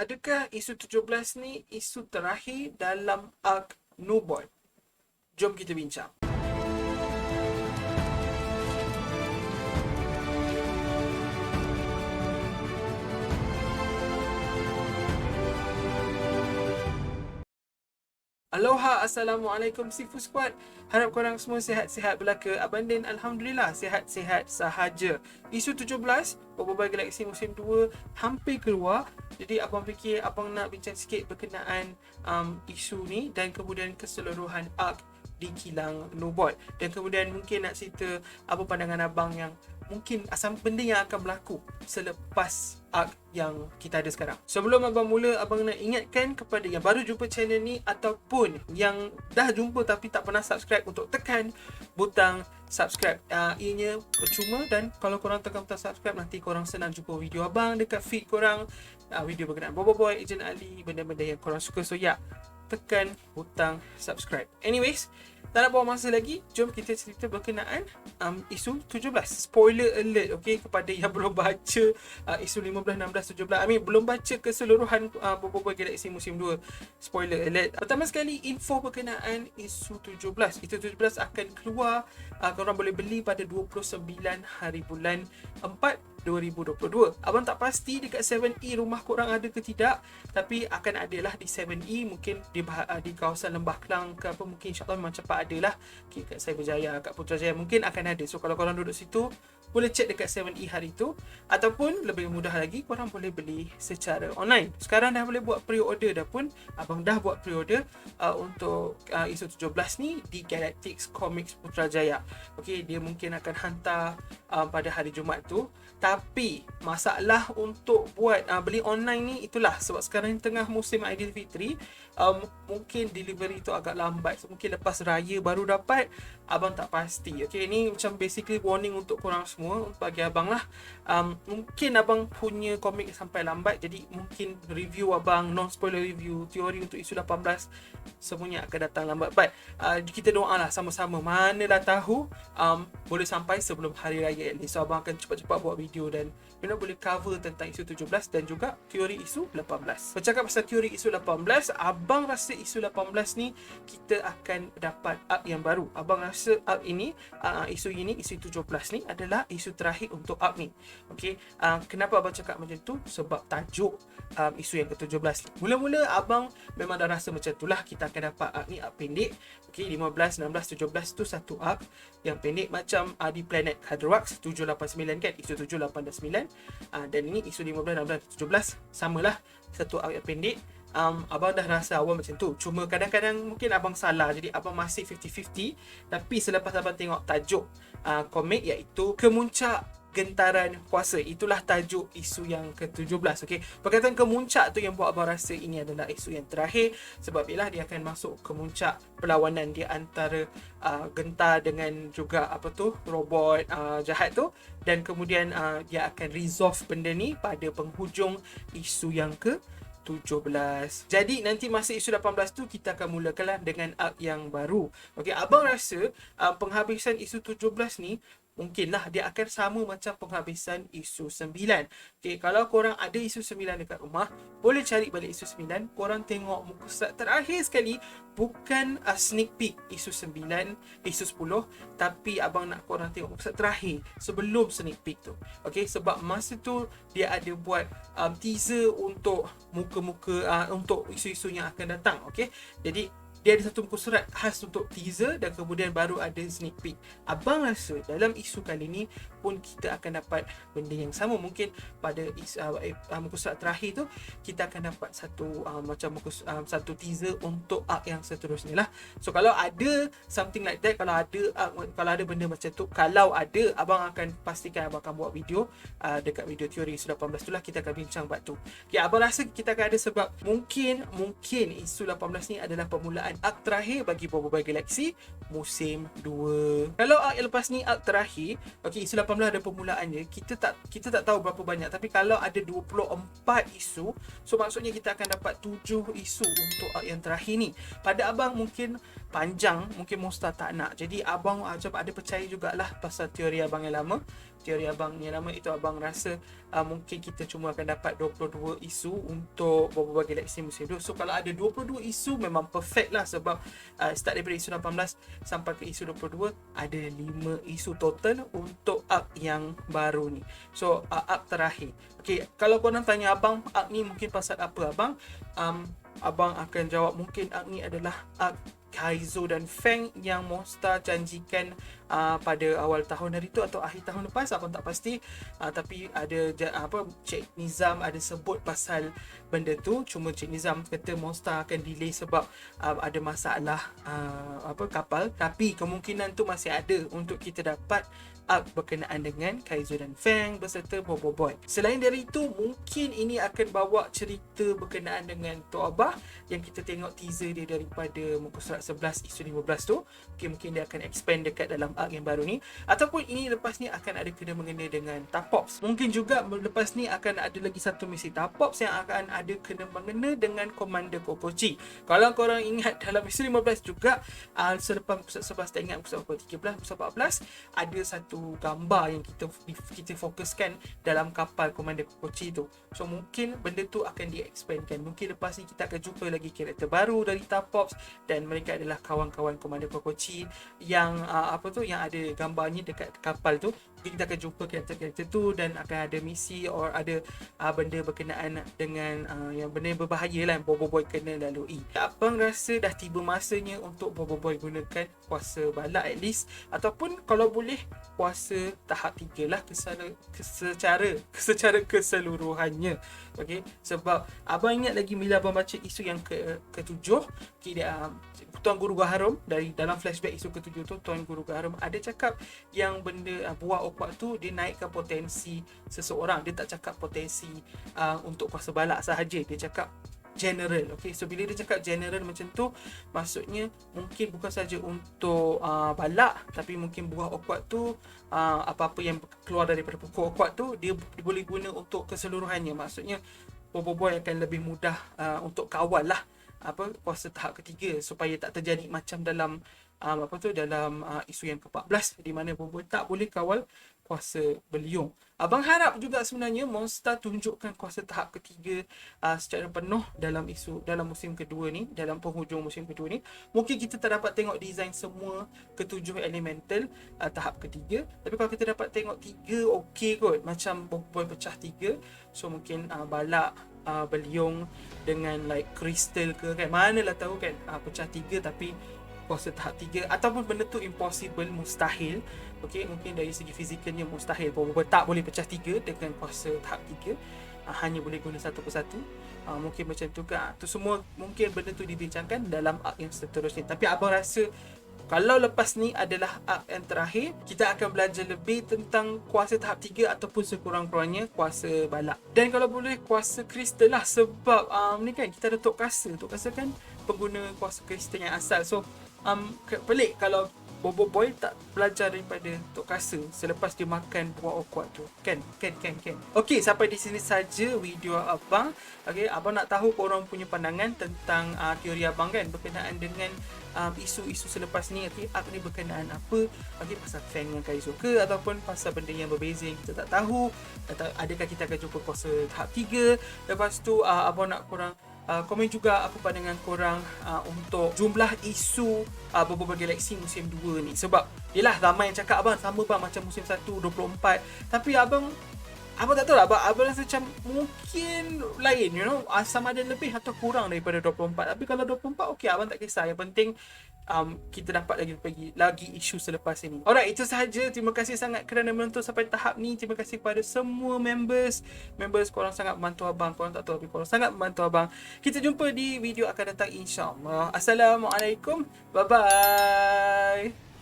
Adakah isu 17 ni isu terakhir dalam arc Newborn? Jom kita bincang. Aloha, Assalamualaikum Sifu Squad. Harap korang semua sihat-sihat belaka. Abang Din, Alhamdulillah, sihat-sihat sahaja. Isu 17, Berbual Galaxy musim 2 hampir keluar. Jadi abang fikir abang nak bincang sikit berkenaan isu ni dan kemudian keseluruhan arc di kilang Nubot. Dan kemudian mungkin nak cerita apa pandangan abang yang mungkin asam benda yang akan berlaku selepas arc yang kita ada sekarang. Sebelum abang mula, abang nak ingatkan kepada yang baru jumpa channel ni ataupun yang dah jumpa tapi tak pernah subscribe untuk tekan butang subscribe. Ianya percuma dan kalau korang tekan butang subscribe nanti korang senang jumpa video abang dekat feed korang, video berkenaan Bobo Boy, Ejen Ali, benda-benda yang korang suka. So ya, tekan butang subscribe. Anyways, tak nak buang masa lagi, jom kita cerita berkenaan isu 17. Spoiler alert, okay, kepada yang belum baca isu 15, 16, 17. Belum baca keseluruhan Bobo Boy Galaxy musim 2. Spoiler alert. Pertama sekali, info berkenaan isu 17. Isu 17 akan keluar, korang boleh beli pada 29 hari bulan 4 2022. Abang tak pasti dekat 7E rumah korang ada ke tidak, tapi akan ada lah di 7E, mungkin di kawasan Lembah Kelang ke apa, mungkin insyaAllah memang cepat ada lah. Okay, kat Cyberjaya, kat Putrajaya mungkin akan ada. So kalau korang duduk situ, boleh check dekat 7E hari tu, ataupun lebih mudah lagi, korang boleh beli secara online. Sekarang dah boleh buat pre-order dah pun. Abang dah buat pre-order untuk isu 17 ni di Galactics Comics Putrajaya. Okay, dia mungkin akan hantar pada hari Jumaat tu. Tapi masalah untuk buat beli online ni itulah sebab sekarang tengah musim Aidilfitri, mungkin delivery tu agak lambat. So, mungkin lepas raya baru dapat, abang tak pasti. Okay, ni macam basically warning untuk korang semua, bagi abang lah. Mungkin abang punya komik sampai lambat, jadi mungkin review abang, non-spoiler review, teori untuk isu 18, semuanya akan datang lambat. But kita doa lah sama-sama, mana dah tahu boleh sampai sebelum hari raya ni. So abang akan cepat-cepat buat video dan boleh cover tentang isu 17 dan juga teori isu 18. Bercakap pasal teori isu 18, abang rasa isu 18 ni kita akan dapat arc yang baru. Abang rasa arc ini, isu 17 ni adalah isu terakhir untuk arc ni. Okay, kenapa abang cakap macam tu? Sebab tajuk isu yang ke-17. Mula-mula abang memang dah rasa macam tu lah, kita akan dapat arc ni, arc pendek. Okay, 15, 16, 17 tu satu arc yang pendek macam di Planet Hadrox 789 kan, isu 7, 8 dan 9. Dan ini isu 15, 16, 17 samalah, satu arc yang pendek. Abang dah rasa awal macam tu. Cuma kadang-kadang mungkin abang salah, jadi abang masih 50-50. Tapi selepas abang tengok tajuk komik iaitu Kemuncak Gentaran Kuasa, itulah tajuk isu yang ke-17. Okay, perkataan kemuncak tu yang buat abang rasa ini adalah isu yang terakhir, sebab ialah dia akan masuk kemuncak perlawanan dia antara Gentar dengan juga robot jahat tu, dan kemudian dia akan resolve benda ni pada penghujung isu yang ke-17. Jadi nanti masa isu 18 tu kita akan mulakanlah dengan arc yang baru. Okey, abang rasa penghabisan isu 17 ni mungkinlah dia akan sama macam penghabisan isu 9. Okey, kalau korang ada isu 9 dekat rumah, boleh cari balik isu 9, korang tengok muka surat terakhir sekali, bukan sneak peek isu 9, isu 10, tapi abang nak korang tengok muka surat terakhir sebelum sneak peek tu. Okey, sebab masa tu dia ada buat teaser untuk muka-muka untuk isu-isu yang akan datang. Okey, jadi dia ada satu muka surat khas untuk teaser dan kemudian baru ada sneak peek. Abang rasa dalam isu kali ni pun kita akan dapat benda yang sama. Mungkin pada muka surat terakhir tu kita akan dapat satu satu teaser untuk arc yang seterusnya lah. So kalau ada something like that, kalau ada benda macam tu, kalau ada, abang akan pastikan abang akan buat video dekat video teori isu 18 tu lah, kita akan bincang bab tu. Okay, abang rasa kita akan ada sebab mungkin isu 18 ni adalah permulaan arc terakhir bagi Bobo Boy Galaxy musim 2. Kalau arc yang lepas ni arc terakhir, okey, isu 18 ada permulaannya, kita tak tahu berapa banyak, tapi kalau ada 24 isu, so maksudnya kita akan dapat 7 isu untuk arc yang terakhir ni. Pada abang mungkin panjang, mungkin Monster tak nak. Jadi abang macam ada percaya jugalah pasal teori abang yang lama. teori abang yang lama itu, abang rasa mungkin kita cuma akan dapat 22 isu untuk Boba Galaxy musim 2. So kalau ada 22 isu memang perfect lah, sebab start daripada isu 18 sampai ke isu 22 ada 5 isu total untuk arc yang baru ni. So arc terakhir. Okay, kalau korang tanya abang arc ni mungkin pasal apa, abang akan jawab mungkin arc ni adalah arc Kaizo dan Feng yang Monster janjikan pada awal tahun hari tu atau akhir tahun lepas, abang tak pasti, tapi ada Cik Nizam ada sebut pasal benda tu. Cuma Cik Nizam kata Monster akan delay sebab ada masalah kapal, tapi kemungkinan tu masih ada untuk kita dapat arc berkenaan dengan Kaizo dan Feng beserta Bobo Boy. Selain dari itu, mungkin ini akan bawa cerita berkenaan dengan Toaba yang kita tengok teaser dia daripada muka surat 11 isu 15 tu. Okay, mungkin dia akan expand dekat dalam arc yang baru ni, ataupun ini lepas ni akan ada kena mengena dengan Tapops. Mungkin juga lepas ni akan ada lagi satu misi Tapops yang akan ada kena mengena dengan Commander Kokochi. Kalau korang ingat dalam isu 15 juga, selepas muka surat 11, tak ingat muka surat 13, muka surat 14, ada satu gambar yang kita fokuskan dalam kapal Commander Kokochi tu. So mungkin benda tu akan di-expandkan. Mungkin lepas ni kita akan jumpa lagi karakter baru dari Tapops, dan mereka adalah kawan-kawan Commander Kokochi yang yang ada gambarnya dekat kapal tu. Mungkin kita akan jumpa karakter-karakter tu dan akan ada misi or ada benda berkenaan dengan yang benda yang berbahaya lah yang Bobo Boy kena lalui. Abang rasa dah tiba masanya untuk Bobo Boy gunakan kuasa balak at least, ataupun kalau boleh kuasa tahap 3 lah secara keseluruhannya. Okay, sebab abang ingat lagi bila abang baca isu yang ke-7, Tuan Guru Gaharum, dari dalam flashback isu ke-7 tu, Tuan Guru Gaharum ada cakap yang benda buah okwak tu dia naikkan potensi seseorang. Dia tak cakap potensi untuk kuasa balak sahaja, dia cakap general. Okay, so bila dia cakap general macam tu, maksudnya mungkin bukan saja untuk balak, tapi mungkin buah okwak tu apa-apa yang keluar daripada pokok okwak tu dia boleh guna untuk keseluruhannya. Maksudnya Bobo Boy akan lebih mudah untuk kawal lah kuasa tahap ketiga, supaya tak terjadi macam dalam dalam isu yang ke-14 di mana Bobo tak boleh kawal kuasa beliung. Abang harap juga sebenarnya Monster tunjukkan kuasa tahap ketiga secara penuh dalam musim kedua ni, dalam penghujung musim kedua ni. Mungkin kita tak dapat tengok design semua ketujuh elemental tahap ketiga, tapi kalau kita dapat tengok 3 okey kot, macam Bobo Boy pecah 3, so mungkin balak, beliung dengan like kristal ke kan, manalah tahu kan, pecah 3 tapi kuasa tahap 3, ataupun benda tu impossible, mustahil. Okay, mungkin dari segi fizikalnya mustahil, Bobo tak boleh pecah 3 dengan kuasa tahap 3, hanya boleh guna satu persatu. Mungkin macam tu kan, tu semua mungkin benda tu dibincangkan dalam arc yang seterusnya. Tapi abang rasa kalau lepas ni adalah arc yang terakhir, kita akan belajar lebih tentang kuasa tahap 3 ataupun sekurang-kurangnya kuasa balak. Dan kalau boleh kuasa kristal lah, sebab ni kan kita ada Tok Kasa. Tok Kasa kan pengguna kuasa kristal yang asal. So pelik kalau Bobo Boy tak belajar daripada Tok Kasa selepas dia makan buah okwak tu. Kan. Okey, sampai di sini saja video abang. Okey, abang nak tahu korang punya pandangan tentang teori abang kan berkenaan dengan isu-isu selepas ni. Okey, arc ni berkenaan apa? Okey, pasal Feng dengan Kaizo ke, ataupun pasal benda yang berbeza yang kita tak tahu, atau adakah kita akan jumpa kuasa tahap 3? Lepas tu abang nak korang komen juga apa pandangan korang untuk jumlah isu Bobo Galaxy musim 2 ni. Sebab yelah ramai yang cakap abang sama bang macam musim 1 24, tapi abang tak tahu lah, abang rasa macam mungkin lain, sama ada lebih atau kurang daripada 24. Tapi kalau 24 okey, abang tak kisah, yang penting kita dapat lagi isu selepas ini. Alright, itu sahaja. Terima kasih sangat kerana menonton sampai tahap ni. Terima kasih kepada semua members, korang sangat membantu abang. Korang tak tahu tapi korang sangat membantu abang. Kita jumpa di video akan datang insya-Allah. Assalamualaikum, bye bye.